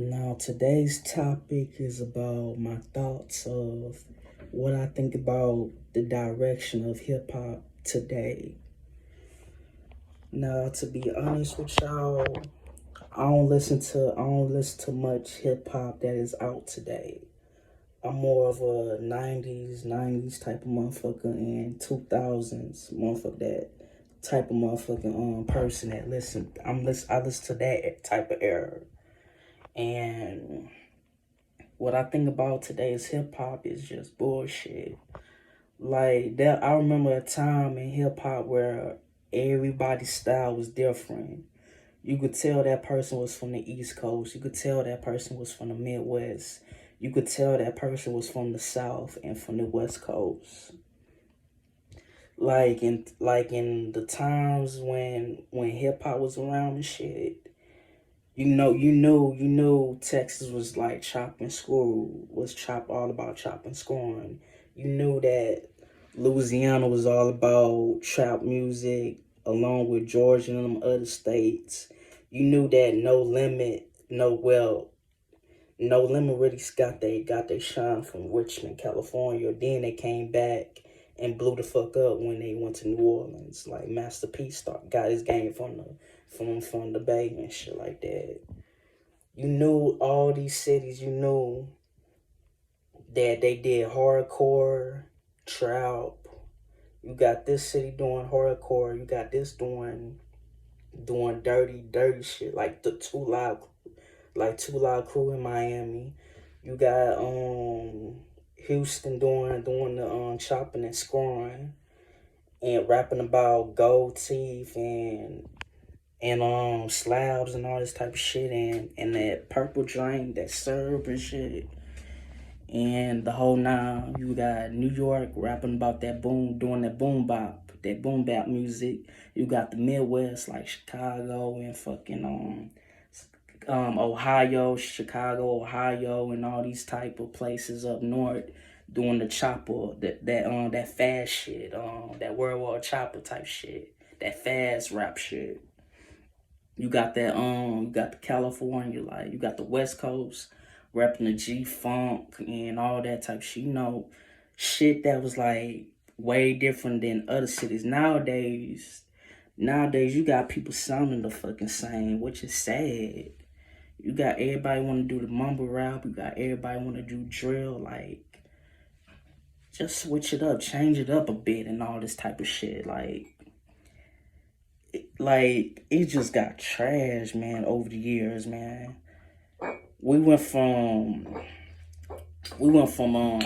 Now, today's topic is about my thoughts of what I think about the direction of hip hop today. Now, to be honest with y'all, I don't listen to much hip hop that is out today. I'm more of a '90s type of motherfucker and 2000s motherfucker, that type of motherfucking person that I listen to that type of era. And what I think about today's hip hop is just bullshit. Like that, I remember a time in hip hop where everybody's style was different. You could tell that person was from the East Coast. You could tell that person was from the Midwest. You could tell that person was from the South and from the West Coast. Like in the times when hip hop was around and shit, you know, Texas was like chop and screw, was chop all about chop and screwing. You knew that Louisiana was all about trap music, along with Georgia and them other states. You knew that No Limit really got they shine from Richmond, California. Then they came back and blew the fuck up when they went to New Orleans. Like Master P got his game from the Bay and shit like that. You knew all these cities. You knew that they did hardcore, trap. You got this city doing hardcore. You got this doing dirty shit like the Too Loud Crew in Miami. You got Houston doing the chopping and scoring and rapping about gold teeth and slabs and all this type of shit, and that purple drink, that syrup and shit. And the whole nine, you got New York rapping about that doing that boom bap music. You got the Midwest like Chicago and fucking Ohio, Chicago, Ohio, and all these type of places up north doing the chopper, that fast shit, that World War Chopper type shit, that fast rap shit. You got the California, like you got the West Coast rapping the G Funk and all that type of shit. Shit that was like way different than other cities. Nowadays you got people sounding the fucking same, which is sad. You got everybody want to do the mumble rap. You got everybody want to do drill. Like, just switch it up, change it up a bit, and all this type of shit. Like it just got trash, man. Over the years, man, we went from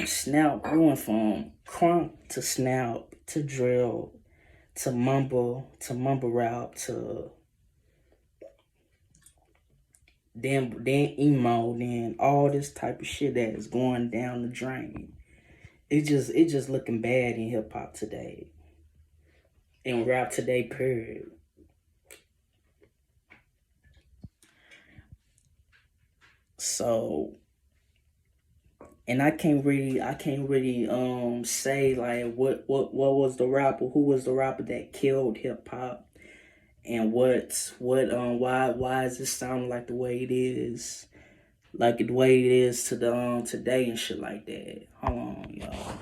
snap. We went from crunk to snap to drill to mumble rap to then emo, then all this type of shit that is going down the drain. It just looking bad in hip hop today. In rap today, period. So, and I can't really say like what was the rapper, who was the rapper that killed hip hop, and why is it sounding like the way it is, like the way it is to the today and shit like that. Hold on, y'all.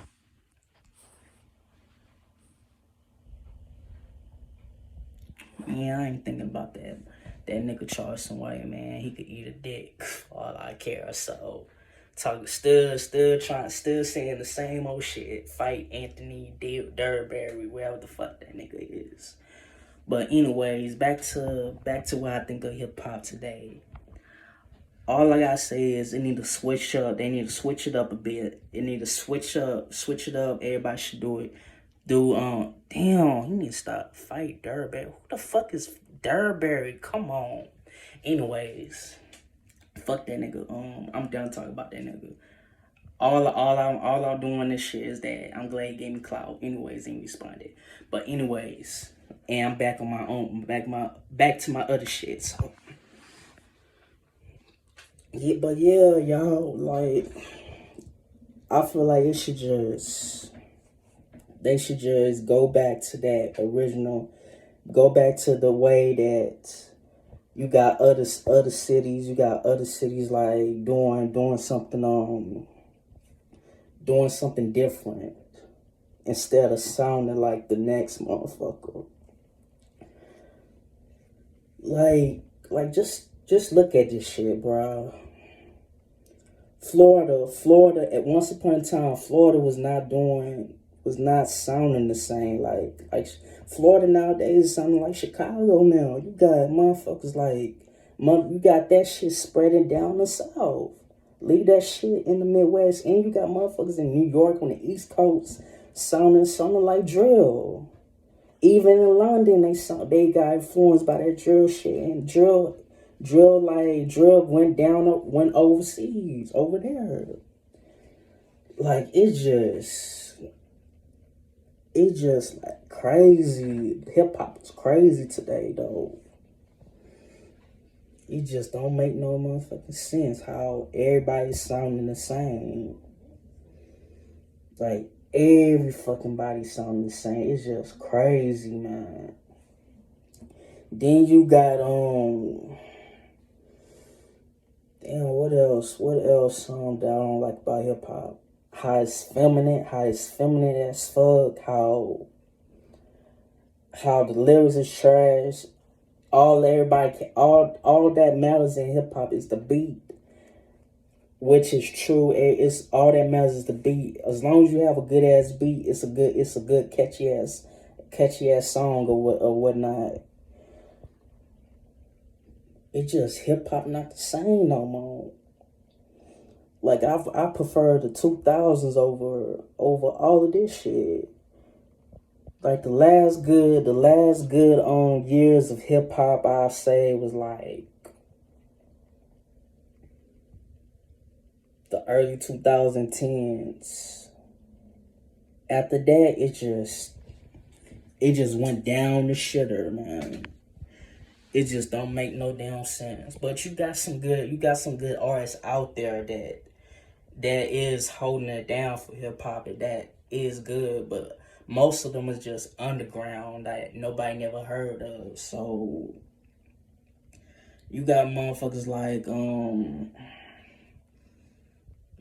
Man, I ain't thinking about that. That nigga Charleston White, man, he could eat a dick. All I care. So, talking, still saying the same old shit. Fight Anthony Durberry, wherever the fuck that nigga is. But anyways, back to what I think of hip hop today. All I gotta say is they need to switch up. They need to switch it up a bit. They need to switch it up. Everybody should do it. Damn, he need to stop fight Durberry. Who the fuck is Durberry? Come on. Anyways, fuck that nigga. I'm done talking about that nigga. All I'm doing this shit is that I'm glad he gave me clout. Anyways, and responded. But anyways, and I'm back on my own, back to my other shit. So yeah, but yeah, y'all, like I feel like they should just go back to that original, go back to the way that You got other cities. You got other cities like doing something different instead of sounding like the next motherfucker. Like just look at this shit, bro. Florida. At once upon a time, Florida was not sounding the same. Like Florida nowadays is sounding like Chicago now. You got motherfuckers like, you got that shit spreading down the south. Leave that shit in the Midwest, and you got motherfuckers in New York on the East Coast sounding like drill. Even in London, they got influenced by that drill shit, and drill went overseas over there. Like it's just like crazy. Hip hop is crazy today, though. It just don't make no motherfucking sense how everybody's sounding the same. Like every fucking body sounding the same. It's just crazy, man. Then you got damn, what else? What else that I don't like about hip hop? How it's feminine as fuck, how the lyrics is trash. All that matters in hip hop is the beat. Which is true. It's all that matters is the beat. As long as you have a good ass beat, it's a good catchy ass song or whatnot. It just hip hop not the same no more. Like I prefer the 2000s over all of this shit. Like the last good years of hip hop, I say was like the early 2010s. After that, it just went down the shitter, man. It just don't make no damn sense. But you got some good artists out there that is holding it down for hip hop, and that is good. But most of them is just underground that nobody never heard of. So you got motherfuckers like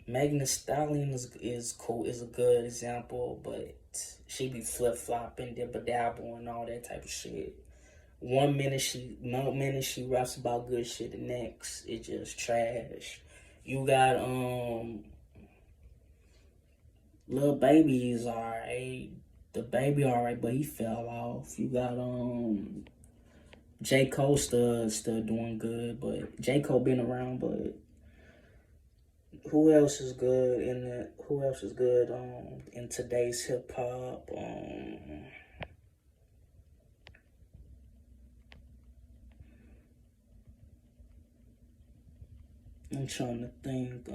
Megan Thee Stallion is cool, is a good example, but she be flip flopping, dibba dabble, and all that type of shit. One minute she raps about good shit, the next it just trash. You got Lil Baby is alright. The Baby alright, but he fell off. You got J. Cole still doing good, but J. Cole been around, but who else is good in today's hip hop? I'm trying to think.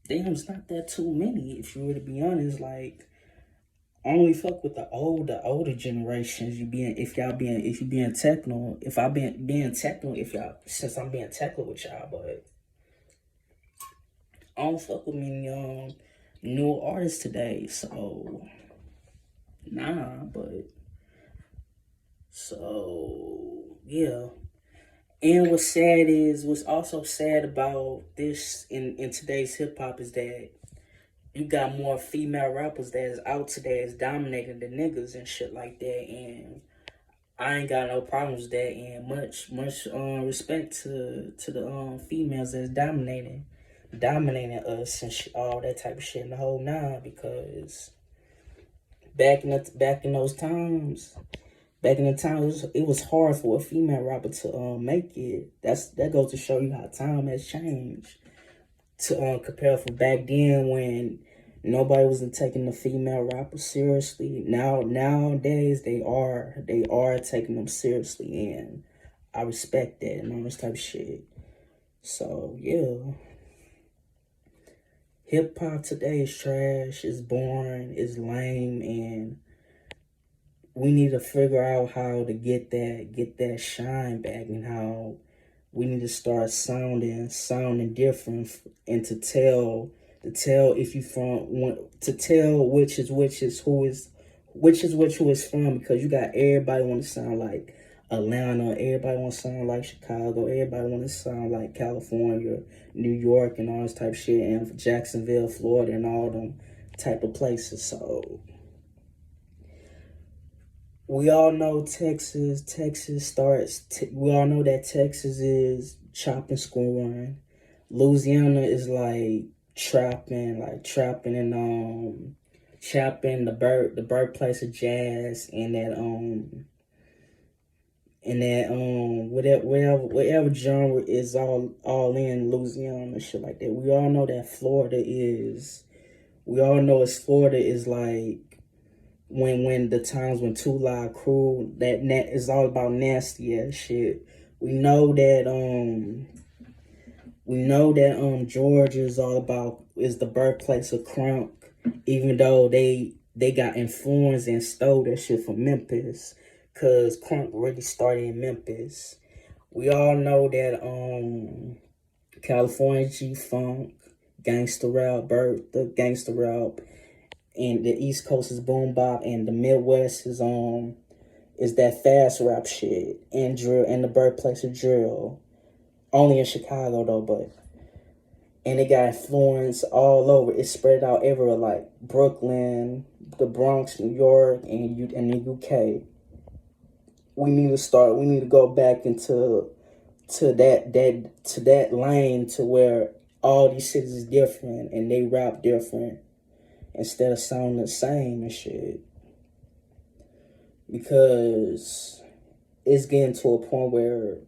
Damn, it's not that too many. If you were to be honest, like I only fuck with the older generations. If you being techno, if I being techno, since I'm being techno with y'all, but I don't fuck with many new artists today. So nah, but so yeah. And what's also sad about this in today's hip hop is that you got more female rappers that is out today is dominating the niggas and shit like that, and I ain't got no problems with that, and much respect to the females that's dominating us and all that type of shit in the whole nine, because back in those times. Back in the time, it was hard for a female rapper to make it. That goes to show you how time has changed. To compare from back then when nobody wasn't taking the female rappers seriously. Nowadays they are taking them seriously, and I respect that and all this type of shit. So yeah, hip hop today is trash. It's boring. It's lame, and we need to figure out how to get that shine back, and how we need to start sounding different, and to tell if you to tell which is which is what you was from, because you got everybody want to sound like Atlanta, everybody want to sound like Chicago, everybody want to sound like California, New York, and all this type of shit, and Jacksonville, Florida, and all them type of places. So we all know Texas. We all know that Texas is chopping, scoring. Louisiana is like trapping, and trapping, the birthplace of jazz, and whatever genre is all in Louisiana, shit like that. We all know that Florida is like when the times when Two Live Crew, that is all about nasty ass shit. We know that Georgia is the birthplace of crunk, even though they got influenced and stole that shit from Memphis, cause crunk really started in Memphis. We all know that California G-Funk, gangster rap, the gangster rap, and the East Coast is boom bop, and the Midwest is that fast rap shit, and drill, and the birthplace of drill. Only in Chicago though, and it got influence all over. It spread out everywhere, like Brooklyn, the Bronx, New York, and the UK. We need to go back into that lane, to where all these cities is different and they rap different instead of sounding the same and shit. Because it's getting to a point where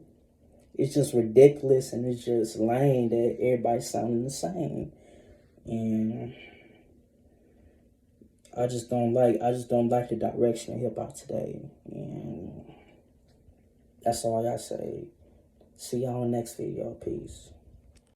it's just ridiculous and it's just lame that everybody's sounding the same. And I just don't like the direction of hip hop today. And that's all I gotta say. See y'all in the next video. Peace.